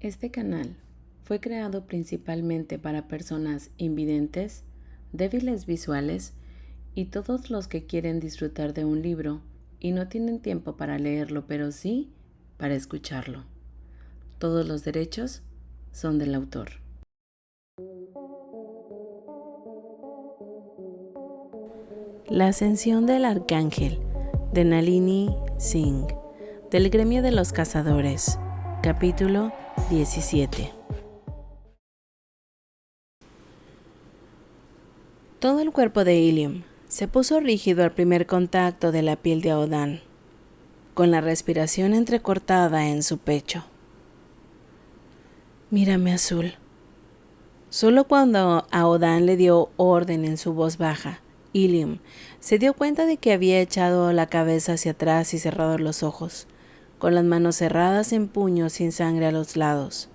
Este canal fue creado principalmente para personas invidentes, débiles visuales y todos los que quieren disfrutar de un libro y no tienen tiempo para leerlo, pero sí para escucharlo. Todos los derechos son del autor. La ascensión del arcángel de Nalini Singh, del gremio de los cazadores, capítulo 17. Todo el cuerpo de Ilium se puso rígido al primer contacto de la piel de Aodan, con la respiración entrecortada en su pecho. Mírame, Azul. Solo cuando Aodan le dio orden en su voz baja, Ilium se dio cuenta de que había echado la cabeza hacia atrás y cerrado los ojos, con las manos cerradas en puños sin sangre a los lados.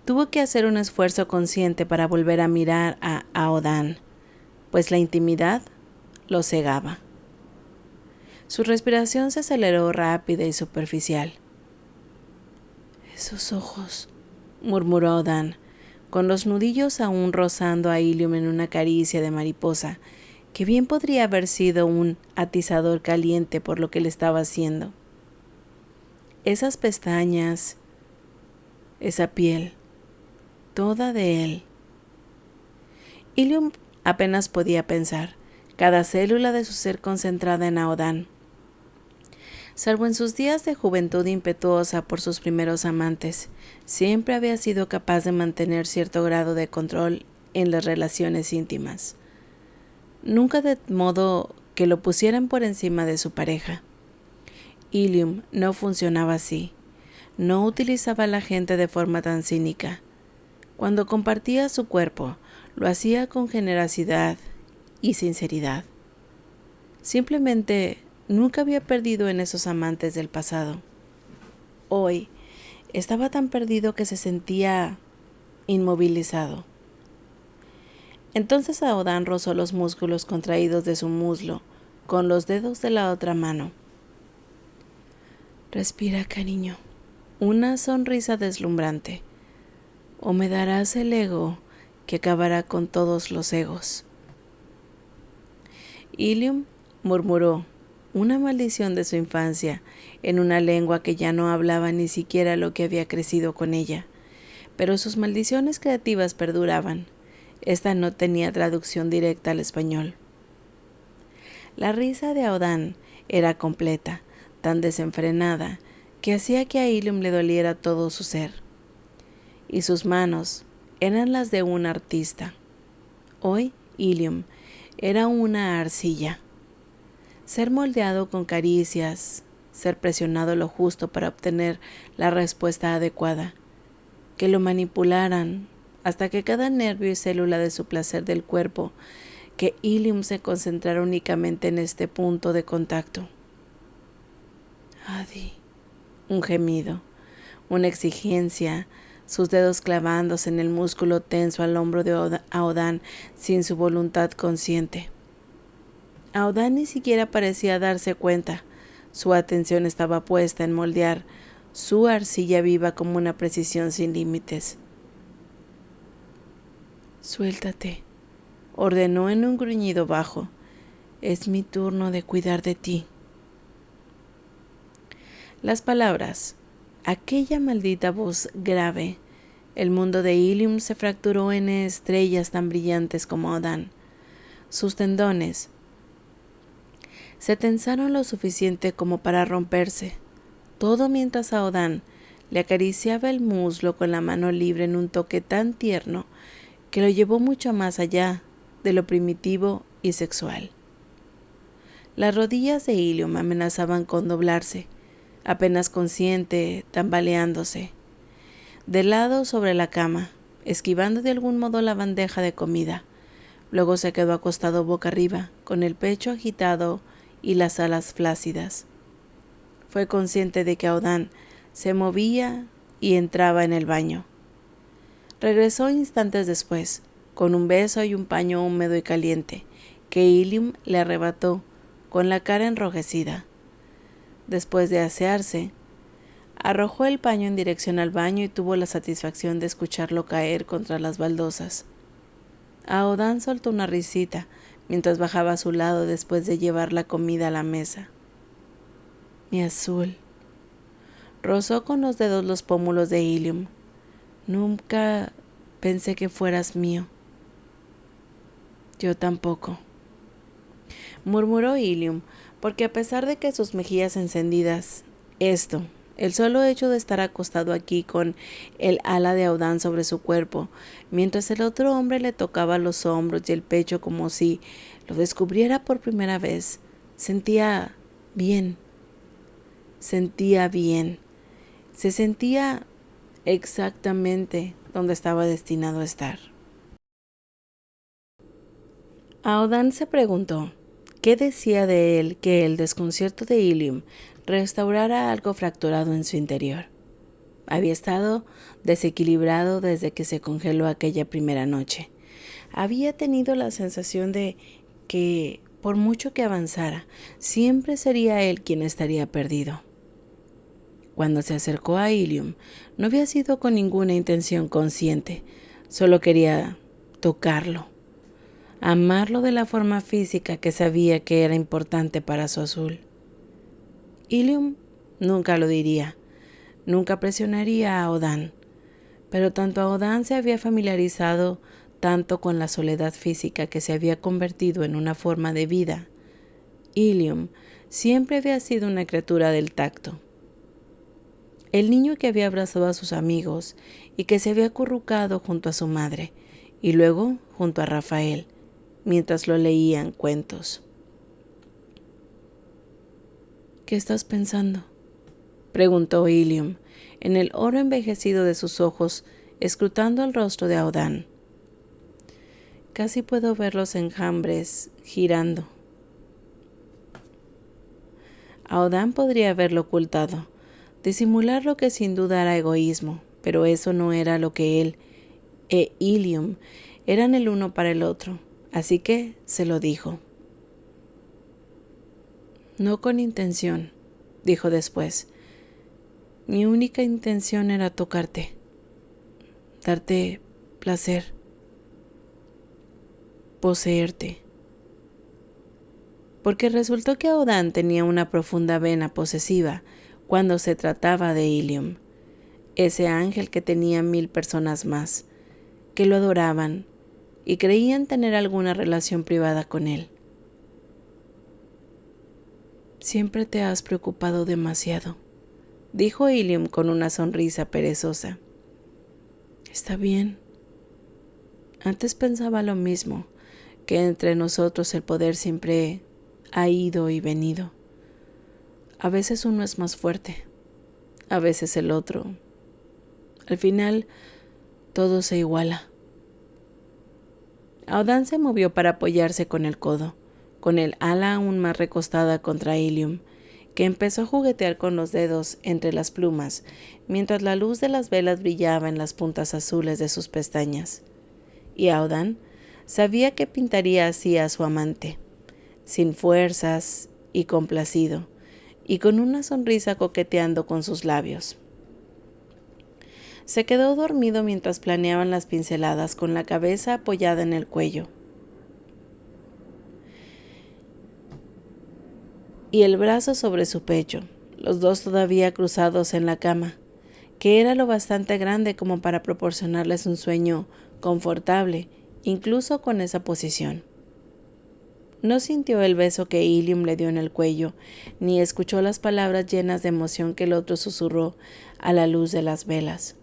Tuvo que hacer un esfuerzo consciente para volver a mirar a Aodan, pues la intimidad lo cegaba. Su respiración se aceleró rápida y superficial. «Esos ojos», murmuró Aodan, con los nudillos aún rozando a Ilium en una caricia de mariposa, que bien podría haber sido un atizador caliente por lo que le estaba haciendo. Esas pestañas, esa piel, toda de él. Ilium apenas podía pensar, cada célula de su ser concentrada en Aodan. Salvo en sus días de juventud impetuosa por sus primeros amantes, siempre había sido capaz de mantener cierto grado de control en las relaciones íntimas. Nunca de modo que lo pusieran por encima de su pareja. Ilium no funcionaba así. No utilizaba a la gente de forma tan cínica. Cuando compartía su cuerpo, lo hacía con generosidad y sinceridad. Simplemente nunca había perdido en esos amantes del pasado. Hoy estaba tan perdido que se sentía inmovilizado. Entonces Aodan rozó los músculos contraídos de su muslo con los dedos de la otra mano. Respira, cariño. Una sonrisa deslumbrante. O me darás el ego que acabará con todos los egos. Ilium murmuró una maldición de su infancia en una lengua que ya no hablaba ni siquiera lo que había crecido con ella, pero sus maldiciones creativas perduraban. Esta no tenía traducción directa al español. La risa de Aodan era completa, tan desenfrenada, que hacía que a Ilium le doliera todo su ser. Y sus manos eran las de un artista. Hoy Ilium era una arcilla. Ser moldeado con caricias, ser presionado lo justo para obtener la respuesta adecuada, que lo manipularan hasta que cada nervio y célula de su placer del cuerpo, que Ilium se concentrara únicamente en este punto de contacto. Adi, un gemido, una exigencia, sus dedos clavándose en el músculo tenso al hombro de Aodan sin su voluntad consciente. Aodan ni siquiera parecía darse cuenta. Su atención estaba puesta en moldear su arcilla viva con una precisión sin límites. Suéltate, ordenó en un gruñido bajo. Es mi turno de cuidar de ti. Las palabras, aquella maldita voz grave, el mundo de Ilium se fracturó en estrellas tan brillantes como Aodan. Sus tendones se tensaron lo suficiente como para romperse, todo mientras Aodan le acariciaba el muslo con la mano libre en un toque tan tierno que lo llevó mucho más allá de lo primitivo y sexual. Las rodillas de Ilium amenazaban con doblarse, apenas consciente, tambaleándose, de lado sobre la cama, esquivando de algún modo la bandeja de comida. Luego se quedó acostado boca arriba, con el pecho agitado y las alas flácidas. Fue consciente de que Aodan se movía y entraba en el baño. Regresó instantes después, con un beso y un paño húmedo y caliente, que Ilium le arrebató, con la cara enrojecida. Después de asearse, Arrojó el paño en dirección al baño y tuvo la satisfacción de escucharlo caer contra las baldosas. Aodan soltó una risita mientras bajaba a su lado después de llevar la comida a la mesa. Mi azul. Rozó con los dedos los pómulos de Ilium. Nunca pensé que fueras mío. Yo tampoco, murmuró Ilium, porque a pesar de que sus mejillas encendidas, el solo hecho de estar acostado aquí con el ala de Aodan sobre su cuerpo, mientras el otro hombre le tocaba los hombros y el pecho como si lo descubriera por primera vez, sentía bien. Se sentía exactamente donde estaba destinado a estar. Aodan se preguntó qué decía de él que el desconcierto de Ilium restaurara algo fracturado en su interior. Había estado desequilibrado desde que se congeló aquella primera noche. Había tenido la sensación de que, por mucho que avanzara, siempre sería él quien estaría perdido. Cuando se acercó a Ilium, no había sido con ninguna intención consciente, solo quería tocarlo, amarlo de la forma física que sabía que era importante para su azul. Ilium nunca lo diría, nunca presionaría a Aodan, pero tanto Aodan se había familiarizado tanto con la soledad física que se había convertido en una forma de vida. Ilium siempre había sido una criatura del tacto. El niño que había abrazado a sus amigos y que se había acurrucado junto a su madre y luego junto a Rafael, mientras lo leían cuentos. ¿Qué estás pensando?, preguntó Ilium, en el oro envejecido de sus ojos, escrutando el rostro de Aodan. Casi puedo ver los enjambres girando. Aodan podría haberlo ocultado, disimular lo que sin duda era egoísmo, pero eso no era lo que él e Ilium eran el uno para el otro, así que se lo dijo. No con intención, dijo después. Mi única intención era tocarte, darte placer, poseerte. Porque resultó que Aodan tenía una profunda vena posesiva cuando se trataba de Ilium, ese ángel que tenía 1000 personas más, que lo adoraban y creían tener alguna relación privada con él. Siempre te has preocupado demasiado, dijo Ilium con una sonrisa perezosa. Está bien. Antes pensaba lo mismo, que entre nosotros el poder siempre ha ido y venido. A veces uno es más fuerte, a veces el otro. Al final, todo se iguala. Aodan se movió para apoyarse con el codo, con el ala aún más recostada contra Ilium, que empezó a juguetear con los dedos entre las plumas, mientras la luz de las velas brillaba en las puntas azules de sus pestañas. Y Aodan sabía que pintaría así a su amante, sin fuerzas y complacido, y con una sonrisa coqueteando con sus labios. Se quedó dormido mientras planeaban las pinceladas con la cabeza apoyada en el cuello y el brazo sobre su pecho, los dos todavía cruzados en la cama, que era lo bastante grande como para proporcionarles un sueño confortable, incluso con esa posición. No sintió el beso que Ilium le dio en el cuello, ni escuchó las palabras llenas de emoción que el otro susurró a la luz de las velas.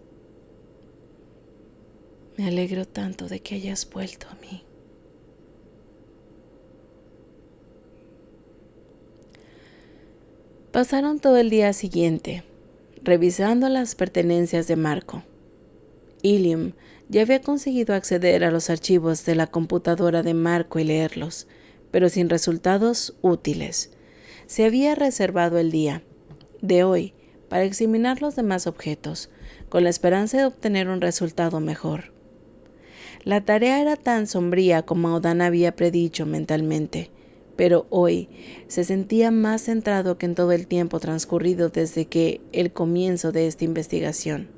Me alegro tanto de que hayas vuelto a mí. Pasaron todo el día siguiente, revisando las pertenencias de Marco. Ilium ya había conseguido acceder a los archivos de la computadora de Marco y leerlos, pero sin resultados útiles. Se había reservado el día de hoy para examinar los demás objetos, con la esperanza de obtener un resultado mejor. La tarea era tan sombría como Aodan había predicho mentalmente, pero hoy se sentía más centrado que en todo el tiempo transcurrido desde el comienzo de esta investigación.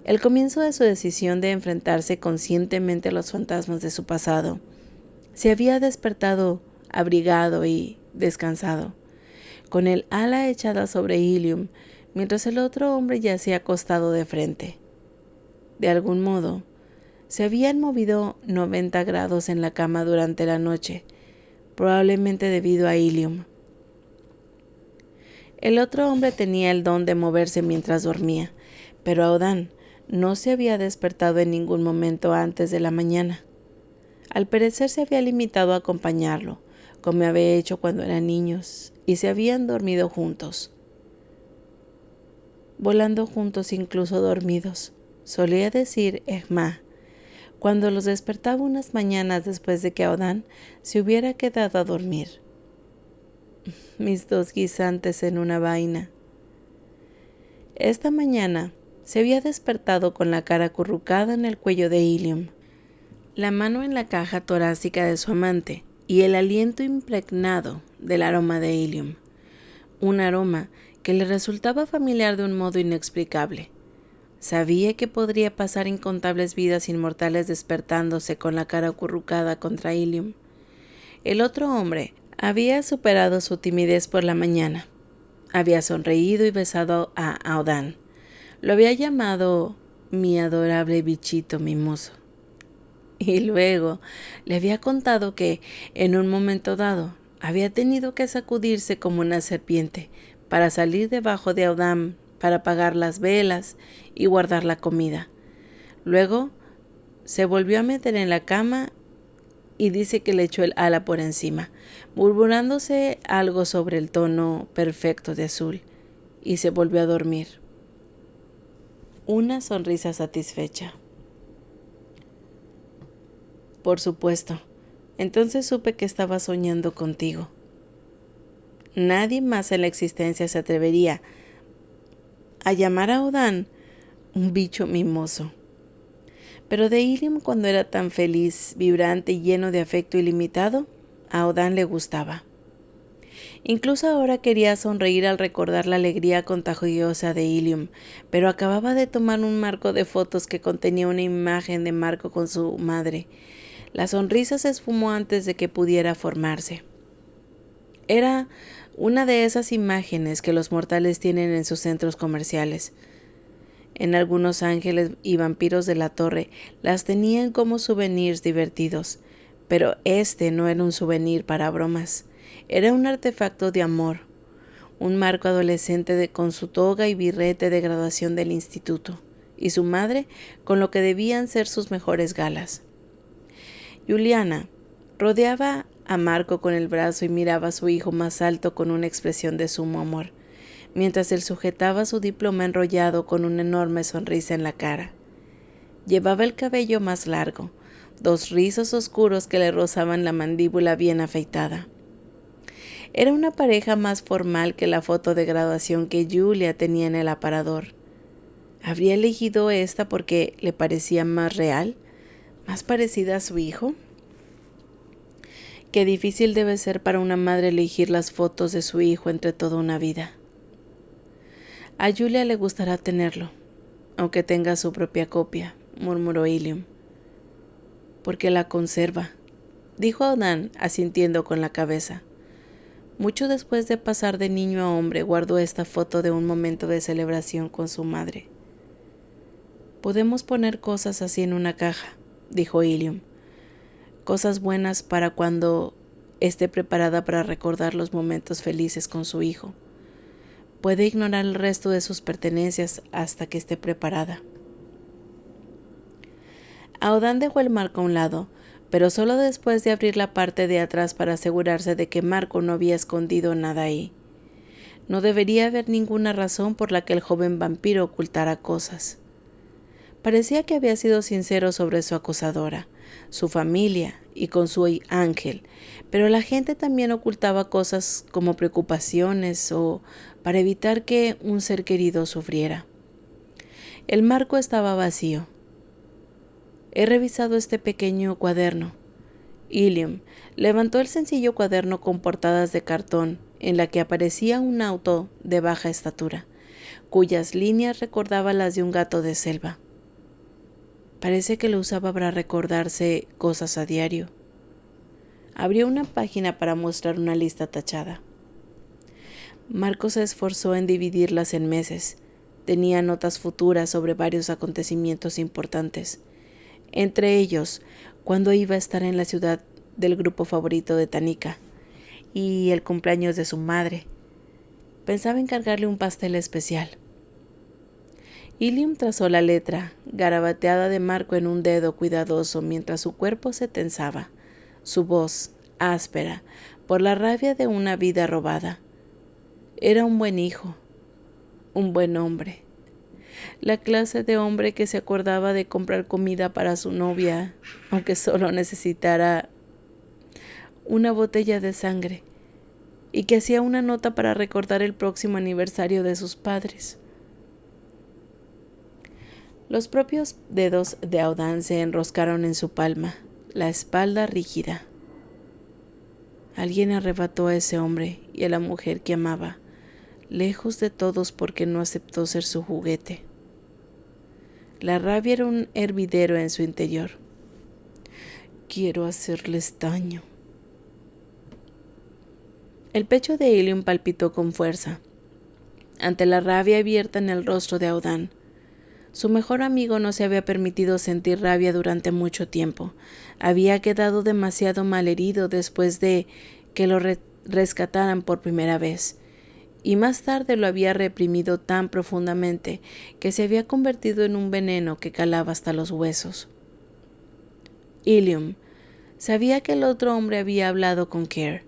El comienzo de su decisión de enfrentarse conscientemente a los fantasmas de su pasado. Se había despertado abrigado y descansado, con el ala echada sobre Ilium, mientras el otro hombre yacía acostado de frente. De algún modo, se habían movido 90 grados en la cama durante la noche, probablemente debido a Ilium. El otro hombre tenía el don de moverse mientras dormía, pero Aodan no se había despertado en ningún momento antes de la mañana. Al parecer se había limitado a acompañarlo, como había hecho cuando eran niños, y se habían dormido juntos. Volando juntos incluso dormidos, solía decir Egma, cuando los despertaba unas mañanas después de que Aodan se hubiera quedado a dormir. Mis dos guisantes en una vaina. Esta mañana se había despertado con la cara acurrucada en el cuello de Ilium, la mano en la caja torácica de su amante y el aliento impregnado del aroma de Ilium, un aroma que le resultaba familiar de un modo inexplicable. Sabía que podría pasar incontables vidas inmortales despertándose con la cara acurrucada contra Ilium. El otro hombre había superado su timidez por la mañana. Había sonreído y besado a Aodan. Lo había llamado mi adorable bichito mimoso. Y luego le había contado que, en un momento dado, había tenido que sacudirse como una serpiente para salir debajo de Aodan, para apagar las velas y guardar la comida. Luego se volvió a meter en la cama y dice que le echó el ala por encima, murmurándose algo sobre el tono perfecto de azul, y se volvió a dormir. Una sonrisa satisfecha. Por supuesto, entonces supe que estaba soñando contigo. Nadie más en la existencia se atrevería a llamar a Aodan un bicho mimoso. Pero de Ilium, cuando era tan feliz, vibrante y lleno de afecto ilimitado, a Aodan le gustaba. Incluso ahora quería sonreír al recordar la alegría contagiosa de Ilium, pero acababa de tomar un marco de fotos que contenía una imagen de Marco con su madre. La sonrisa se esfumó antes de que pudiera formarse. Era una de esas imágenes que los mortales tienen en sus centros comerciales. En algunos ángeles y vampiros de la torre las tenían como souvenirs divertidos, pero este no era un souvenir para bromas, era un artefacto de amor, un marco adolescente con su toga y birrete de graduación del instituto, y su madre con lo que debían ser sus mejores galas. Juliana rodeaba a Marco con el brazo y miraba a su hijo más alto con una expresión de sumo amor, mientras él sujetaba su diploma enrollado con una enorme sonrisa en la cara. Llevaba el cabello más largo, 2 rizos oscuros que le rozaban la mandíbula bien afeitada. Era una pareja más formal que la foto de graduación que Julia tenía en el aparador. ¿Habría elegido esta porque le parecía más real, más parecida a su hijo? Qué difícil debe ser para una madre elegir las fotos de su hijo entre toda una vida. A Julia le gustará tenerlo, aunque tenga su propia copia, murmuró Ilium. Porque la conserva, dijo Aodan, asintiendo con la cabeza. Mucho después de pasar de niño a hombre, guardó esta foto de un momento de celebración con su madre. Podemos poner cosas así en una caja, dijo Ilium. Cosas buenas para cuando esté preparada para recordar los momentos felices con su hijo. Puede ignorar el resto de sus pertenencias hasta que esté preparada. Aodan dejó el marco a un lado, pero solo después de abrir la parte de atrás para asegurarse de que Marco no había escondido nada ahí. No debería haber ninguna razón por la que el joven vampiro ocultara cosas. Parecía que había sido sincero sobre su acosadora, su familia y con su ángel, pero la gente también ocultaba cosas como preocupaciones o para evitar que un ser querido sufriera. El marco estaba vacío. He revisado este pequeño cuaderno Ilium levantó el sencillo cuaderno con portadas de cartón en la que aparecía un auto de baja estatura, cuyas líneas recordaban las de un gato de selva. Parece que lo usaba para recordarse cosas a diario. Abrió una página para mostrar una lista tachada. Marco se esforzó en dividirlas en meses. Tenía notas futuras sobre varios acontecimientos importantes. Entre ellos, cuándo iba a estar en la ciudad del grupo favorito de Tanika y el cumpleaños de su madre. Pensaba encargarle un pastel especial. Ilium trazó la letra, garabateada de Marco en un dedo cuidadoso mientras su cuerpo se tensaba, su voz áspera por la rabia de una vida robada. Era un buen hijo, un buen hombre. La clase de hombre que se acordaba de comprar comida para su novia, aunque solo necesitara una botella de sangre, y que hacía una nota para recordar el próximo aniversario de sus padres. Los propios dedos de Audán se enroscaron en su palma, la espalda rígida. Alguien arrebató a ese hombre y a la mujer que amaba, lejos de todos porque no aceptó ser su juguete. La rabia era un hervidero en su interior. Quiero hacerles daño. El pecho de Ilium palpitó con fuerza, ante la rabia abierta en el rostro de Audán. Su mejor amigo no se había permitido sentir rabia durante mucho tiempo. Había quedado demasiado malherido después de que lo rescataran por primera vez, y más tarde lo había reprimido tan profundamente que se había convertido en un veneno que calaba hasta los huesos. Ilium sabía que el otro hombre había hablado con Care.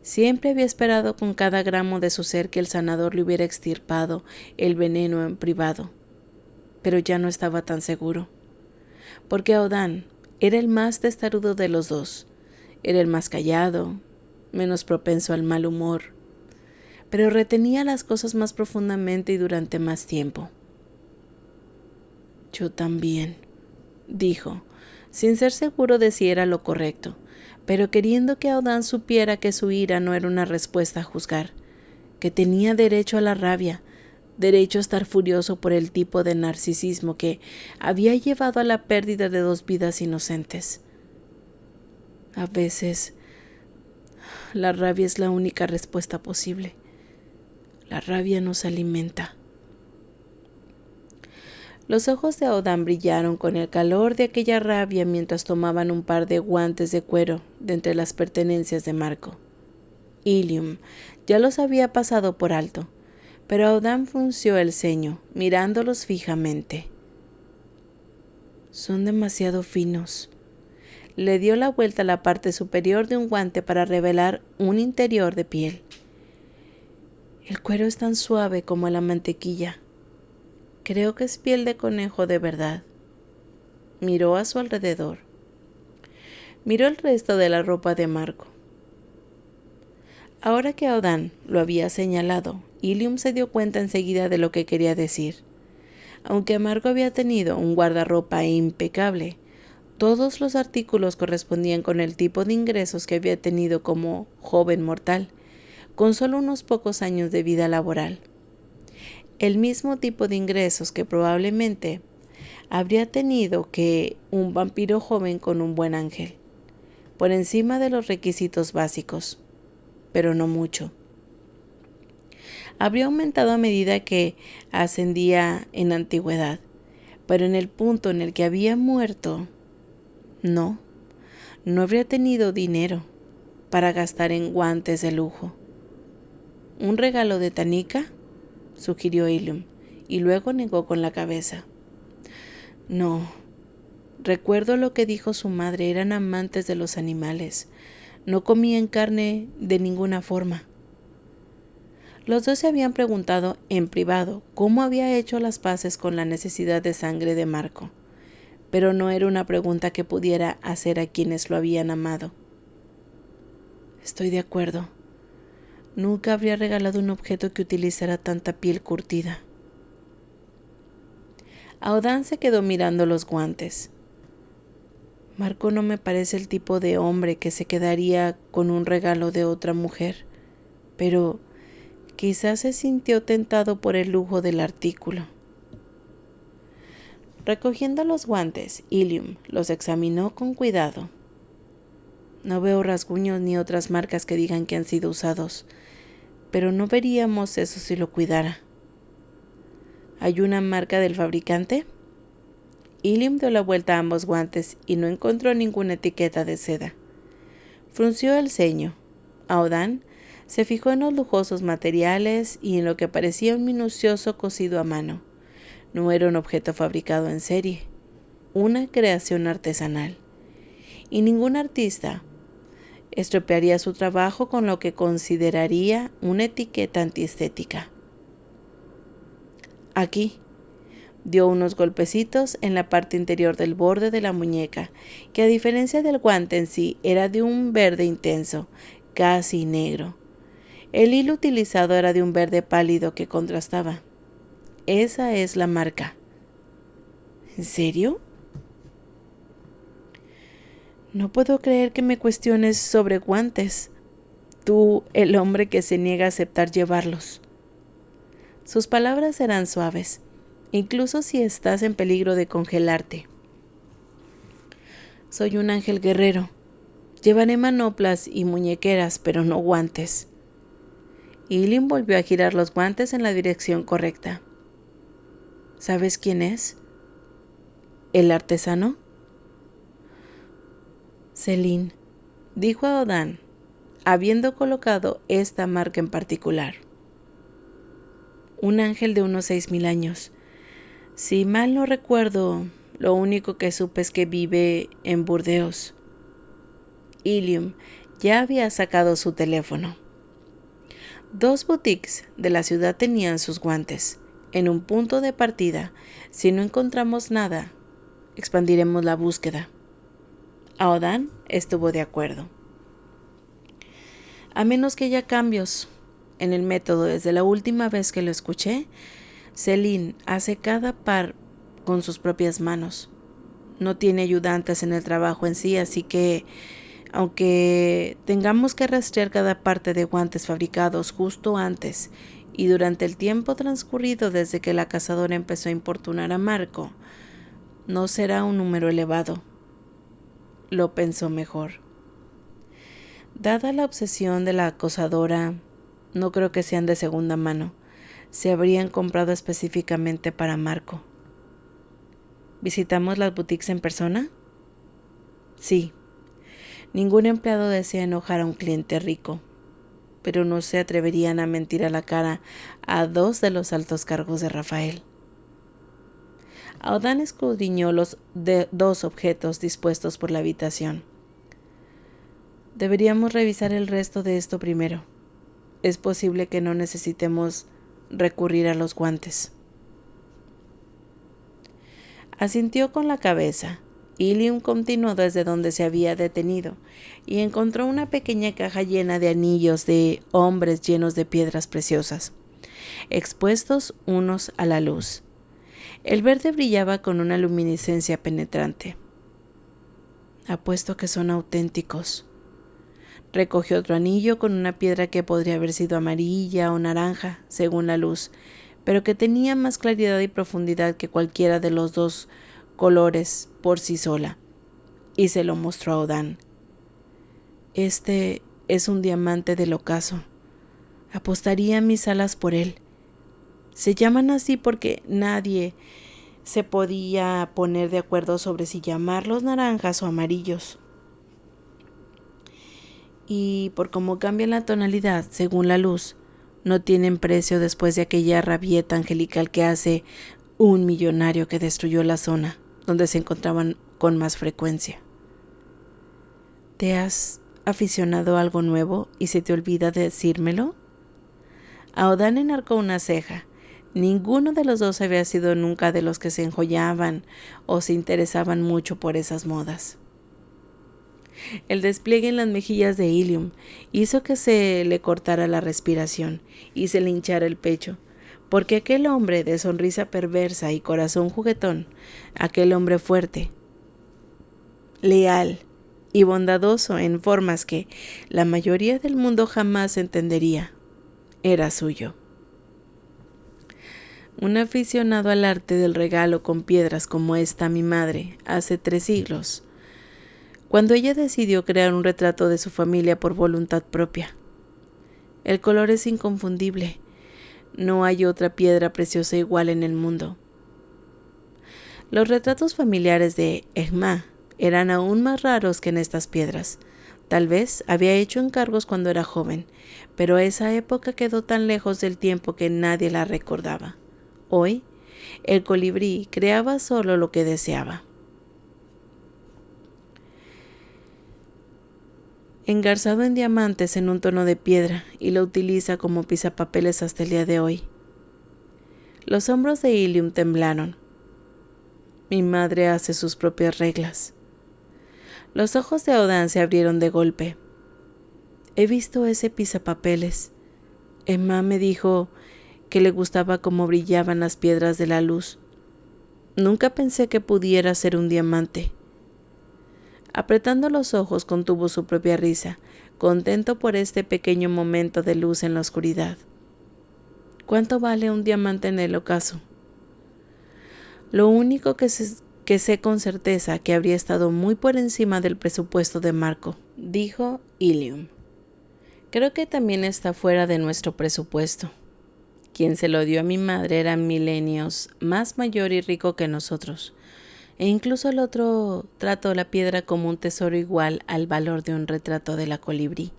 Siempre había esperado con cada gramo de su ser que el sanador le hubiera extirpado el veneno en privado. Pero ya no estaba tan seguro, porque Audán era el más testarudo de los dos, era el más callado, menos propenso al mal humor, pero retenía las cosas más profundamente y durante más tiempo. Yo también, dijo, sin ser seguro de si era lo correcto, pero queriendo que Audán supiera que su ira no era una respuesta a juzgar, que tenía derecho a la rabia, derecho a estar furioso por el tipo de narcisismo que había llevado a la pérdida de 2 vidas inocentes. A veces, la rabia es la única respuesta posible. La rabia nos alimenta. Los ojos de Audán brillaron con el calor de aquella rabia mientras tomaban un par de guantes de cuero de entre las pertenencias de Marco. Ilium ya los había pasado por alto, pero Audán frunció el ceño, mirándolos fijamente. Son demasiado finos. Le dio la vuelta a la parte superior de un guante para revelar un interior de piel. El cuero es tan suave como la mantequilla. Creo que es piel de conejo de verdad. Miró a su alrededor. Miró el resto de la ropa de Marco. Ahora que Audán lo había señalado, Ilium se dio cuenta enseguida de lo que quería decir. Aunque Marco había tenido un guardarropa impecable, todos los artículos correspondían con el tipo de ingresos que había tenido como joven mortal, con solo unos pocos años de vida laboral. El mismo tipo de ingresos que probablemente habría tenido que un vampiro joven con un buen ángel, por encima de los requisitos básicos, pero no mucho. Habría aumentado a medida que ascendía en antigüedad, pero en el punto en el que había muerto, no habría tenido dinero para gastar en guantes de lujo. ¿Un regalo de Tanika?, sugirió Ilium, y luego negó con la cabeza. No, recuerdo lo que dijo su madre, eran amantes de los animales, no comían carne de ninguna forma. Los dos se habían preguntado en privado cómo había hecho las paces con la necesidad de sangre de Marco, pero no era una pregunta que pudiera hacer a quienes lo habían amado. Estoy de acuerdo. Nunca habría regalado un objeto que utilizara tanta piel curtida. Audán se quedó mirando los guantes. Marco no me parece el tipo de hombre que se quedaría con un regalo de otra mujer, pero quizás se sintió tentado por el lujo del artículo. Recogiendo los guantes, Ilium los examinó con cuidado. No veo rasguños ni otras marcas que digan que han sido usados, pero no veríamos eso si lo cuidara. ¿Hay una marca del fabricante? Ilium dio la vuelta a ambos guantes y no encontró ninguna etiqueta de seda. Frunció el ceño. Aodan se fijó en los lujosos materiales y en lo que parecía un minucioso cosido a mano. No era un objeto fabricado en serie, una creación artesanal. Y ningún artista estropearía su trabajo con lo que consideraría una etiqueta antiestética. Aquí, dio unos golpecitos en la parte interior del borde de la muñeca, que a diferencia del guante en sí era de un verde intenso, casi negro. El hilo utilizado era de un verde pálido que contrastaba. Esa es la marca. ¿En serio? No puedo creer que me cuestiones sobre guantes. Tú, el hombre que se niega a aceptar llevarlos. Sus palabras eran suaves, incluso si estás en peligro de congelarte. Soy un ángel guerrero. Llevaré manoplas y muñequeras, pero no guantes. Ilium volvió a girar los guantes en la dirección correcta. ¿Sabes quién es? ¿El artesano? Celine, dijo Aodan, habiendo colocado esta marca en particular. Un ángel de unos 6.000 años. Si mal no recuerdo, lo único que supe es que vive en Burdeos. Ilium ya había sacado su teléfono. 2 boutiques de la ciudad tenían sus guantes. En un punto de partida, si no encontramos nada, expandiremos la búsqueda. Aodan estuvo de acuerdo. A menos que haya cambios en el método desde la última vez que lo escuché, Celine hace cada par con sus propias manos. No tiene ayudantes en el trabajo en sí, así que, aunque tengamos que rastrear cada parte de guantes fabricados justo antes y durante el tiempo transcurrido desde que la cazadora empezó a importunar a Marco, no será un número elevado. Lo pensó mejor. Dada la obsesión de la acosadora, no creo que sean de segunda mano. Se habrían comprado específicamente para Marco. ¿Visitamos las boutiques en persona? Sí. Ningún empleado desea enojar a un cliente rico, pero no se atreverían a mentir a la cara a 2 de los altos cargos de Rafael. Aodan escudriñó los 2 objetos dispuestos por la habitación. Deberíamos revisar el resto de esto primero. Es posible que no necesitemos recurrir a los guantes. Asintió con la cabeza. Ilium continuó desde donde se había detenido y encontró una pequeña caja llena de anillos de hombres llenos de piedras preciosas, expuestos unos a la luz. El verde brillaba con una luminiscencia penetrante. Apuesto que son auténticos. Recogió otro anillo con una piedra que podría haber sido amarilla o naranja, según la luz, pero que tenía más claridad y profundidad que cualquiera de los 2 colores por sí sola, y se lo mostró a Aodan. Este es un diamante del ocaso. Apostaría mis alas por él. Se llaman así porque nadie se podía poner de acuerdo sobre si llamarlos naranjas o amarillos. Y por cómo cambian la tonalidad según la luz, no tienen precio después de aquella rabieta angelical que hace un millonario que destruyó la zona donde se encontraban con más frecuencia. ¿Te has aficionado a algo nuevo y se te olvida decírmelo? Aodan enarcó una ceja. Ninguno de los 2 había sido nunca de los que se enjollaban o se interesaban mucho por esas modas. El despliegue en las mejillas de Ilium hizo que se le cortara la respiración y se le hinchara el pecho, porque aquel hombre de sonrisa perversa y corazón juguetón, aquel hombre fuerte, leal y bondadoso en formas que la mayoría del mundo jamás entendería. Era suyo. Un aficionado al arte del regalo con piedras como esta mi madre hace 3 siglos, cuando ella decidió crear un retrato de su familia por voluntad propia. El color es inconfundible. No hay otra piedra preciosa igual en el mundo. Los retratos familiares de Esma eran aún más raros que en estas piedras. Tal vez había hecho encargos cuando era joven, pero esa época quedó tan lejos del tiempo que nadie la recordaba. Hoy, el colibrí creaba solo lo que deseaba. Engarzado en diamantes en un tono de piedra, y lo utiliza como pisapapeles hasta el día de hoy. Los hombros de Ilium temblaron. Mi madre hace sus propias reglas. Los ojos de Odán se abrieron de golpe. He visto ese pisapapeles. Emma me dijo que le gustaba cómo brillaban las piedras de la luz. Nunca pensé que pudiera ser un diamante. Apretando los ojos contuvo su propia risa, contento por este pequeño momento de luz en la oscuridad. ¿Cuánto vale un diamante en el ocaso? Lo único que sé con certeza que habría estado muy por encima del presupuesto de Marco, dijo Ilium. Creo que también está fuera de nuestro presupuesto. Quien se lo dio a mi madre era milenios más mayor y rico que nosotros, e incluso el otro trató la piedra como un tesoro igual al valor de un retrato de la colibrí.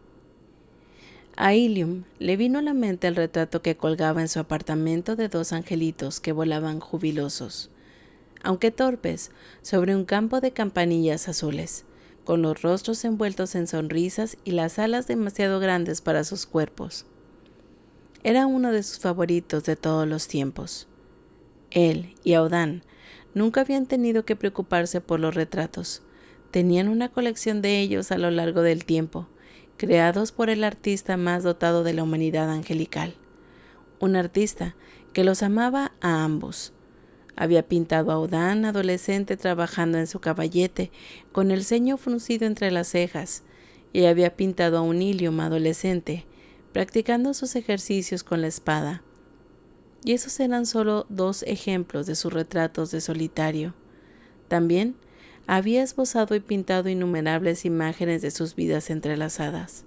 A Ilium le vino a la mente el retrato que colgaba en su apartamento de 2 angelitos que volaban jubilosos, aunque torpes, sobre un campo de campanillas azules, con los rostros envueltos en sonrisas y las alas demasiado grandes para sus cuerpos. Era uno de sus favoritos de todos los tiempos. Él y Audán nunca habían tenido que preocuparse por los retratos. Tenían una colección de ellos a lo largo del tiempo, creados por el artista más dotado de la humanidad angelical. Un artista que los amaba a ambos. Había pintado a Odán adolescente trabajando en su caballete, con el ceño fruncido entre las cejas, y había pintado a un Ilium adolescente, practicando sus ejercicios con la espada. Y esos eran solo 2 ejemplos de sus retratos de solitario. También había esbozado y pintado innumerables imágenes de sus vidas entrelazadas.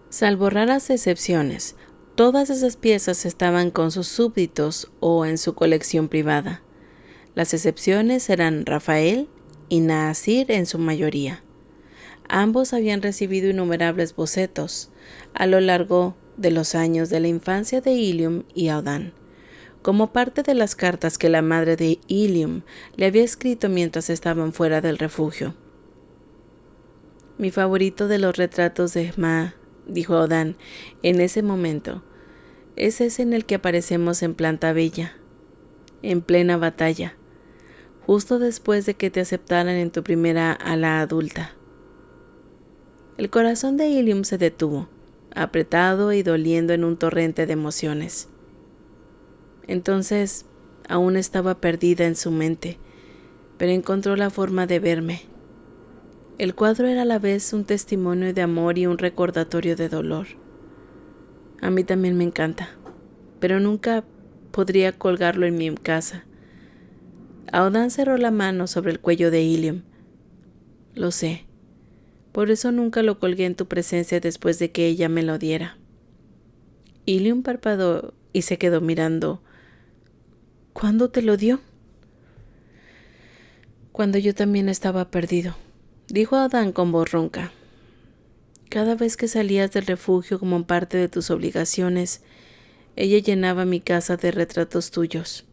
Salvo raras excepciones, todas esas piezas estaban con sus súbditos o en su colección privada. Las excepciones eran Rafael y Naasir en su mayoría. Ambos habían recibido innumerables bocetos a lo largo de los años de la infancia de Ilium y Audán, como parte de las cartas que la madre de Ilium le había escrito mientras estaban fuera del refugio. Mi favorito de los retratos de Esma, dijo Odán en ese momento, es ese en el que aparecemos en Planta Bella, en plena batalla, justo después de que te aceptaran en tu primera ala adulta. El corazón de Ilium se detuvo, apretado y doliendo en un torrente de emociones. Entonces, aún estaba perdida en su mente, pero encontró la forma de verme. El cuadro era a la vez un testimonio de amor y un recordatorio de dolor. A mí también me encanta, pero nunca podría colgarlo en mi casa. Audán cerró la mano sobre el cuello de Ilium. Lo sé. Por eso nunca lo colgué en tu presencia después de que ella me lo diera. Ilium parpadeó y se quedó mirando. ¿Cuándo te lo dio? Cuando yo también estaba perdido, dijo Audán con voz ronca. Cada vez que salías del refugio como parte de tus obligaciones, ella llenaba mi casa de retratos tuyos,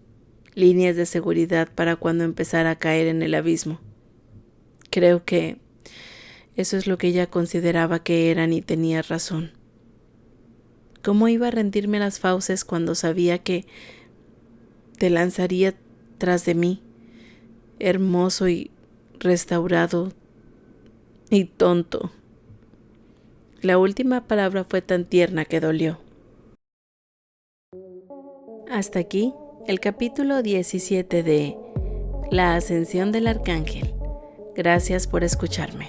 líneas de seguridad para cuando empezara a caer en el abismo. Creo que eso es lo que ella consideraba que eran y tenía razón. ¿Cómo iba a rendirme las fauces cuando sabía que te lanzaría tras de mí, hermoso y restaurado y tonto? La última palabra fue tan tierna que dolió. Hasta aquí el capítulo 17 de La Ascensión del Arcángel. Gracias por escucharme.